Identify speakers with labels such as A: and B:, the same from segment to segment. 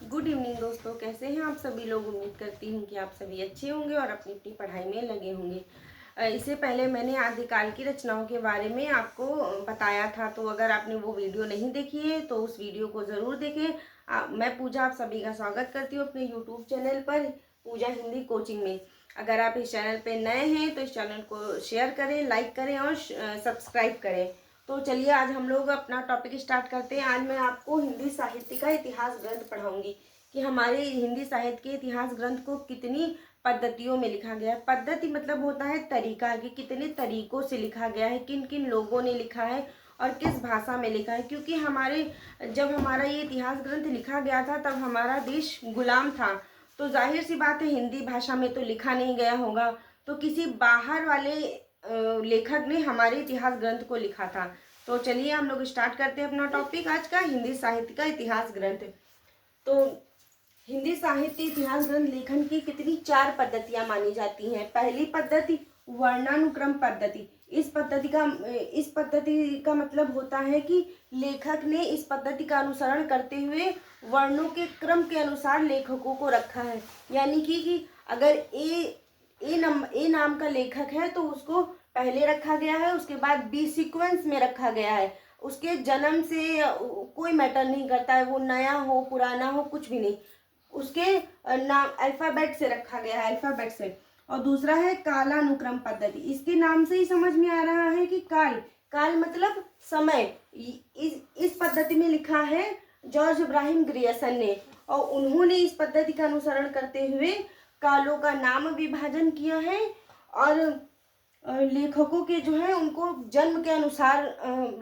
A: Good evening दोस्तों, कैसे हैं आप सभी लोग। उम्मीद करती हूँ कि आप सभी अच्छे होंगे और अपनी अपनी पढ़ाई में लगे होंगे। इससे पहले मैंने आदिकाल की रचनाओं के बारे में आपको बताया था, तो अगर आपने वो वीडियो नहीं देखी है तो उस वीडियो को ज़रूर देखें। मैं पूजा आप सभी का स्वागत करती हूँ अपने यूट्यूब चैनल पर, पूजा हिंदी कोचिंग में। अगर आप इस चैनल पर नए हैं तो इस चैनल को शेयर करें, लाइक करें और सब्सक्राइब करें। तो चलिए आज हम लोग अपना टॉपिक स्टार्ट करते हैं। आज मैं आपको हिंदी साहित्य का इतिहास ग्रंथ पढ़ाऊंगी कि हमारे हिंदी साहित्य के इतिहास ग्रंथ को कितनी पद्धतियों में लिखा गया है। पद्धति मतलब होता है तरीका, कि कितने तरीकों से लिखा गया है, किन किन लोगों ने लिखा है और किस भाषा में लिखा है। क्योंकि जब हमारा ये इतिहास ग्रंथ लिखा गया था तब हमारा देश गुलाम था, तो जाहिर सी बात है हिंदी भाषा में तो लिखा नहीं गया होगा, तो किसी बाहर वाले लेखक ने हमारे इतिहास ग्रंथ को लिखा था। तो चलिए हम लोग स्टार्ट करते हैं अपना टॉपिक आज का, हिंदी साहित्य का इतिहास ग्रंथ। तो हिंदी साहित्य इतिहास ग्रंथ लेखन की कितनी 4 पद्धतियां मानी जाती हैं। पहली पद्धति वर्णानुक्रम पद्धति। इस पद्धति का मतलब होता है कि लेखक ने इस पद्धति का अनुसरण करते हुए वर्णों के क्रम के अनुसार लेखकों को रखा है। यानी कि अगर ए नाम का लेखक है तो उसको पहले रखा गया है, उसके बाद बी सीक्वेंस में रखा गया है। उसके जन्म से कोई मैटर नहीं करता है, वो नया हो पुराना हो कुछ भी नहीं, उसके नाम अल्फाबेट से रखा गया है, अल्फाबेट से। और दूसरा है कालानुक्रम पद्धति। इसके नाम से ही समझ में आ रहा है कि काल काल मतलब समय। इस पद्धति में लिखा है जॉर्ज इब्राहिम ग्रियर्सन ने, और उन्होंने इस पद्धति का अनुसरण करते हुए कालों का नाम विभाजन किया है और लेखकों के जो है उनको जन्म के अनुसार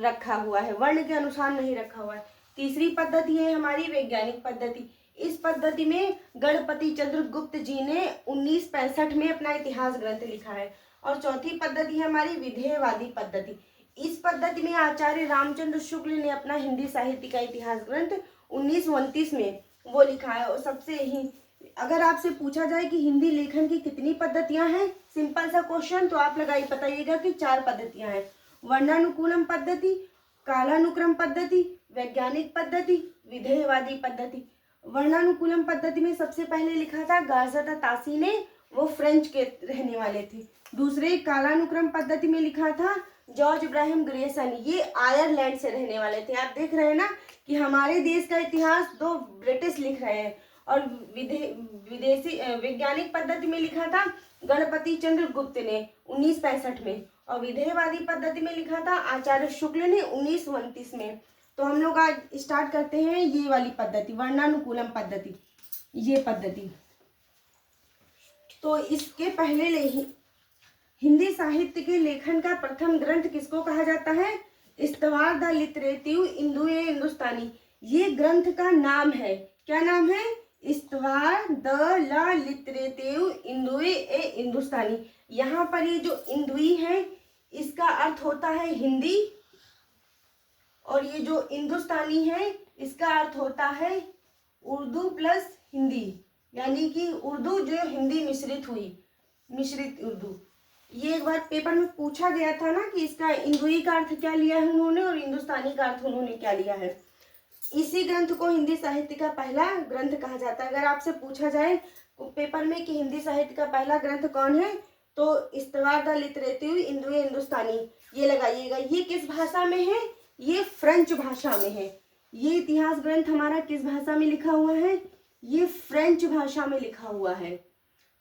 A: रखा हुआ है, वर्ण के अनुसार नहीं रखा हुआ है। तीसरी पद्धति है हमारी वैज्ञानिक पद्धति। इस पद्धति में गणपति चंद्र गुप्त जी ने 1965 में अपना इतिहास ग्रंथ लिखा है। और चौथी पद्धति है हमारी विधेयवादी पद्धति। इस पद्धति में आचार्य रामचंद्र शुक्ल ने अपना हिंदी साहित्य का इतिहास ग्रंथ 1929 में वो लिखा है। और सबसे ही अगर आपसे पूछा जाए कि हिंदी लेखन की कितनी पद्धतियां हैं, सिंपल सा क्वेश्चन, तो आप लगाइए बताइएगा कि 4 पद्धतियां हैं। वर्णानुकूलम पद्धति, कालानुक्रम पद्धति, वैज्ञानिक पद्धति, विधेयवादी पद्धति। वर्णानुकूलम पद्धति में सबसे पहले लिखा था गारजता तासी ने, वो फ्रेंच के रहने वाले थे। दूसरे कालानुक्रम पद्धति में लिखा था जॉर्ज इब्राहिम ग्रियर्सन, ये आयरलैंड से रहने वाले थे। आप देख रहे हैं ना कि हमारे देश का इतिहास 2 ब्रिटिश लिख रहे हैं। और विदेशी वैज्ञानिक पद्धति में लिखा था गणपति चंद्र गुप्त ने 1965 में, और विधेयवादी पद्धति में लिखा था आचार्य शुक्ल ने 1929 में। तो हम लोग आज स्टार्ट करते हैं ये वाली पद्धति, वर्णानुकूलम पद्धति, ये पद्धति। तो इसके पहले हिंदी साहित्य के लेखन का प्रथम ग्रंथ किसको कहा जाता है? इस्तवार द लिटरेटिव इंदु ए हिंदुस्तानी, ये ग्रंथ का नाम है। क्या नाम है? इस्तवार द ला लिटरेटिव इंदुए ए हिंदुस्तानी। यहाँ पर ये जो इंदुई है इसका अर्थ होता है हिंदी, और ये जो हिंदुस्तानी है इसका अर्थ होता है उर्दू प्लस हिंदी, यानी कि उर्दू जो हिंदी मिश्रित हुई, मिश्रित उर्दू। ये एक बार पेपर में पूछा गया था ना कि इसका इंदुई का अर्थ क्या लिया है उन्होंने और हिंदुस्तानी का अर्थ उन्होंने क्या लिया है। इसी ग्रंथ को हिंदी साहित्य का पहला ग्रंथ कहा जाता है। अगर आपसे पूछा जाए पेपर में कि हिंदी साहित्य का पहला ग्रंथ कौन है, तो इस्तवार द लिटरेटिव इंदु ए हिंदुस्तानी, ये लगाइएगा। ये किस भाषा में है? ये फ्रेंच भाषा में है। ये इतिहास ग्रंथ हमारा किस भाषा में लिखा हुआ है? ये फ्रेंच भाषा में लिखा हुआ है।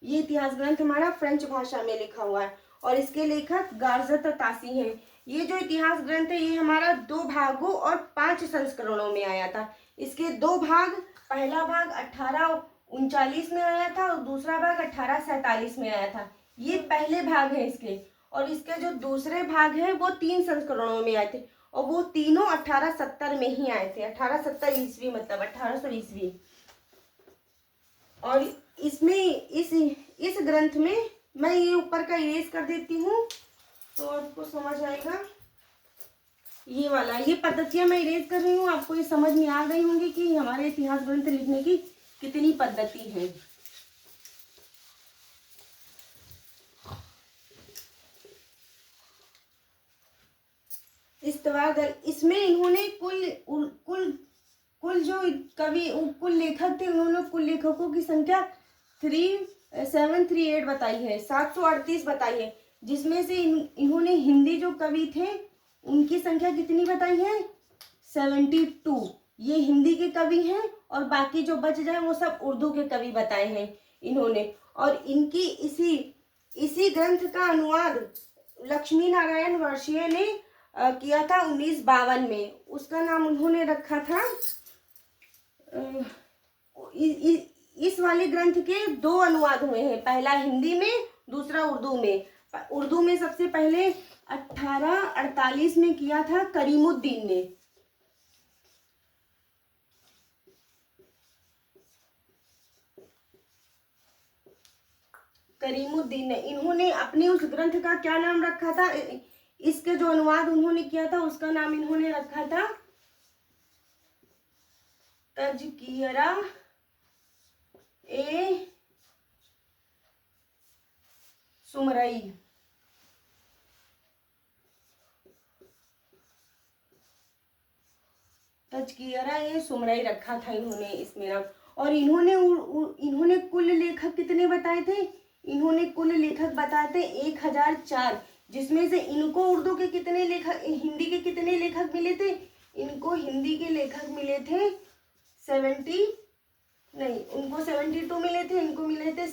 A: ये इतिहास ग्रंथ हमारा फ्रेंच भाषा में लिखा हुआ है और इसके लेखक गारजत तासी हैं। ये जो इतिहास ग्रंथ है ये हमारा 2 भागों और 5 संस्करणों में आया था। इसके 2 भाग, पहला भाग 1839 में आया था और दूसरा भाग 1847 में आया था। ये पहले भाग है इसके। और इसके जो दूसरे भाग है वो 3 संस्करणों में आए थे और वो तीनों 1870 में ही आए थे। 1870 ईस्वी मतलब 1800 ईस्वी। और इसमें इस ग्रंथ में मैं ये ऊपर का इरेज कर देती हूँ तो आपको समझ आएगा। ये वाला, ये पद्धतियां मैं इरेज कर रही हूँ, आपको ये समझ में आ गई होंगी कि हमारे इतिहास ग्रंथ लिखने की कितनी पद्धति है। इस्तवार दल, इसमें इन्होंने कुल कुल जो कवि कुल लेखक थे, उन्होंने कुल लेखकों की संख्या 3738 बताई है, 738 बताई है, जिसमें से इन्होंने हिंदी जो कवि थे उनकी संख्या कितनी बताई है, 72। ये हिंदी के कवि हैं और बाकी जो बच जाए वो सब उर्दू के कवि बताए हैं इन्होंने। और इनकी इसी ग्रंथ का अनुवाद लक्ष्मी नारायण वर्षीय ने किया था 1952 में। उसका नाम उन्होंने रखा था, इस वाले ग्रंथ के 2 अनुवाद हुए हैं, पहला हिंदी में, दूसरा उर्दू में। उर्दू में सबसे पहले 1848 में किया था करीमुद्दीन ने। करीमुद्दीन ने, इन्होंने अपने उस ग्रंथ का क्या नाम रखा था, इसका जो अनुवाद उन्होंने किया था उसका नाम इन्होंने रखा था तज़किरा ए सुमरई। तज़किरा ए सुमरई रखा था इन्होंने इसमें नाम। और इन्होंने कुल लेखक कितने बताए थे, इन्होंने कुल लेखक बताए थे 1004, जिसमें से इनको उर्दू के कितने लेखक, हिंदी के कितने लेखक मिले थे, इनको हिंदी के लेखक मिले थे 72 मिले थे, इनको मिले थे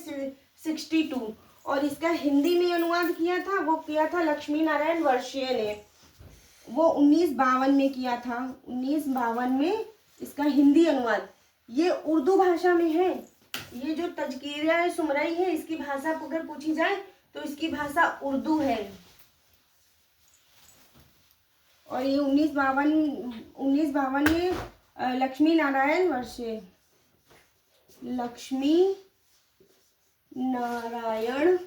A: 62। और इसका हिंदी में अनुवाद किया था, वो किया था लक्ष्मी नारायण वर्षीय ने, वो 1952 में किया था। 1952 में इसका हिंदी अनुवाद, ये उर्दू भाषा में है। ये जो तज़किरा सुमरई है, इसकी भाषा अगर पूछी जाए तो इसकी भाषा उर्दू है। और ये 1952 में लक्ष्मी नारायण वर्षीय, लक्ष्मी नारायण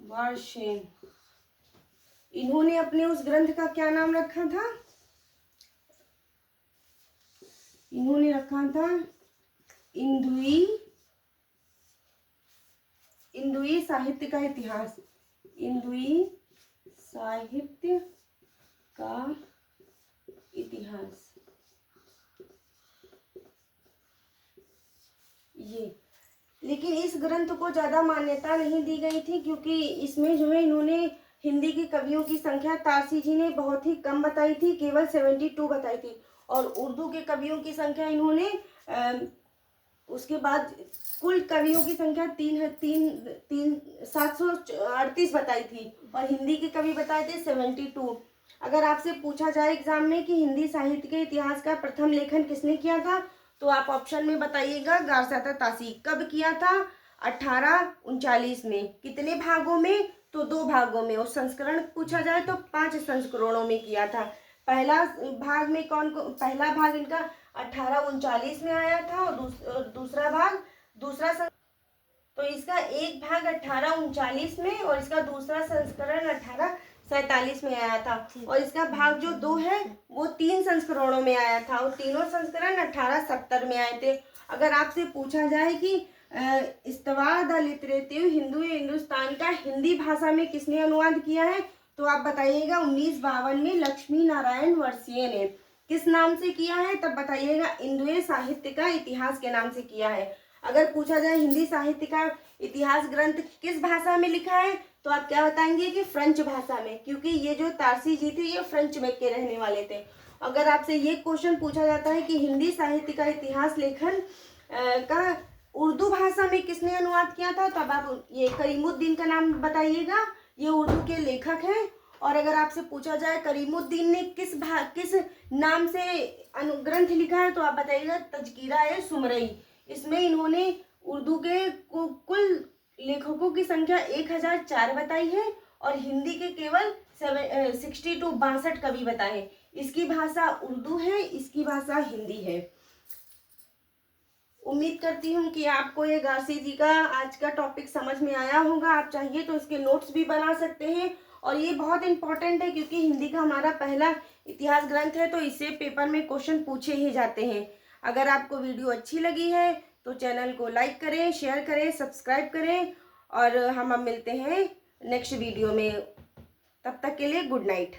A: वर्षीय, इन्होंने अपने उस ग्रंथ का क्या नाम रखा था, इन्होंने रखा था इंदुई साहित्य का इतिहास, इंदुई साहित्य का इतिहास। ये लेकिन इस ग्रंथ को ज़्यादा मान्यता नहीं दी गई थी, क्योंकि इसमें जो है इन्होंने हिंदी के कवियों की संख्या तारसी जी ने बहुत ही कम बताई थी, केवल 72 बताई थी। और उर्दू के कवियों की संख्या इन्होंने उसके बाद कुल कवियों की संख्या 738 बताई थी, और हिंदी के कवि बताए थे 72। अगर आपसे पूछा जाए एग्जाम में कि हिंदी साहित्य के इतिहास का प्रथम लेखन किसने किया था, तो आप ऑप्शन में बताइएगा गारसाता तासी। कब किया था, 1839 में। कितने भागों में, तो 2 भागों में। और संस्करण पूछा जाए तो 5 संस्करणों में किया था। पहला भाग में पहला भाग इनका 1839 में आया था, और दूसरा भाग तो इसका एक भाग 1839 में और इसका दूसरा संस्करण 1847 में आया था। और इसका भाग जो 2 है वो 3 संस्करणों में आया था, और तीनों संस्करण 1870 में आए थे। अगर आपसे पूछा जाए कि इस्तवा द लिटरेटिव हिंदू हिंदुस्तान का हिंदी भाषा में किसने अनुवाद किया है, तो आप बताइएगा 1952 में लक्ष्मी नारायण वर्षीय ने। किस नाम से किया है, तब बताइएगा इंदुए साहित्य का इतिहास के नाम से किया है। अगर पूछा जाए हिंदी साहित्य का इतिहास ग्रंथ किस भाषा में लिखा है, तो आप क्या बताएंगे कि फ्रेंच भाषा में, क्योंकि ये जो तारसी जी थे ये फ्रेंच में के रहने वाले थे। अगर आपसे ये क्वेश्चन पूछा जाता है कि हिंदी साहित्य का इतिहास लेखन का उर्दू भाषा में किसने अनुवाद किया था, तब आप ये करीमुद्दीन का नाम बताइएगा, ये उर्दू के लेखक हैं। और अगर आपसे पूछा जाए करीमुद्दीन ने किस नाम से ग्रंथ लिखा है, तो आप बताइएगा तज़किरा ए सुमरई। इसमें इन्होंने उर्दू के कुल लेखकों की संख्या 1004 बताई है, और हिंदी के केवल 62 कवि बताए हैं। इसकी भाषा उर्दू है, इसकी भाषा हिंदी है। उम्मीद करती हूँ कि आपको ये गारसी जी का आज का टॉपिक समझ में आया होगा। आप चाहिए तो इसके नोट्स भी बना सकते हैं, और ये बहुत इंपॉर्टेंट है क्योंकि हिंदी का हमारा पहला इतिहास ग्रंथ है, तो इससे पेपर में क्वेश्चन पूछे ही जाते हैं। अगर आपको वीडियो अच्छी लगी है तो चैनल को लाइक करें, शेयर करें, सब्सक्राइब करें और हम अब मिलते हैं नेक्स्ट वीडियो में। तब तक के लिए गुड नाइट।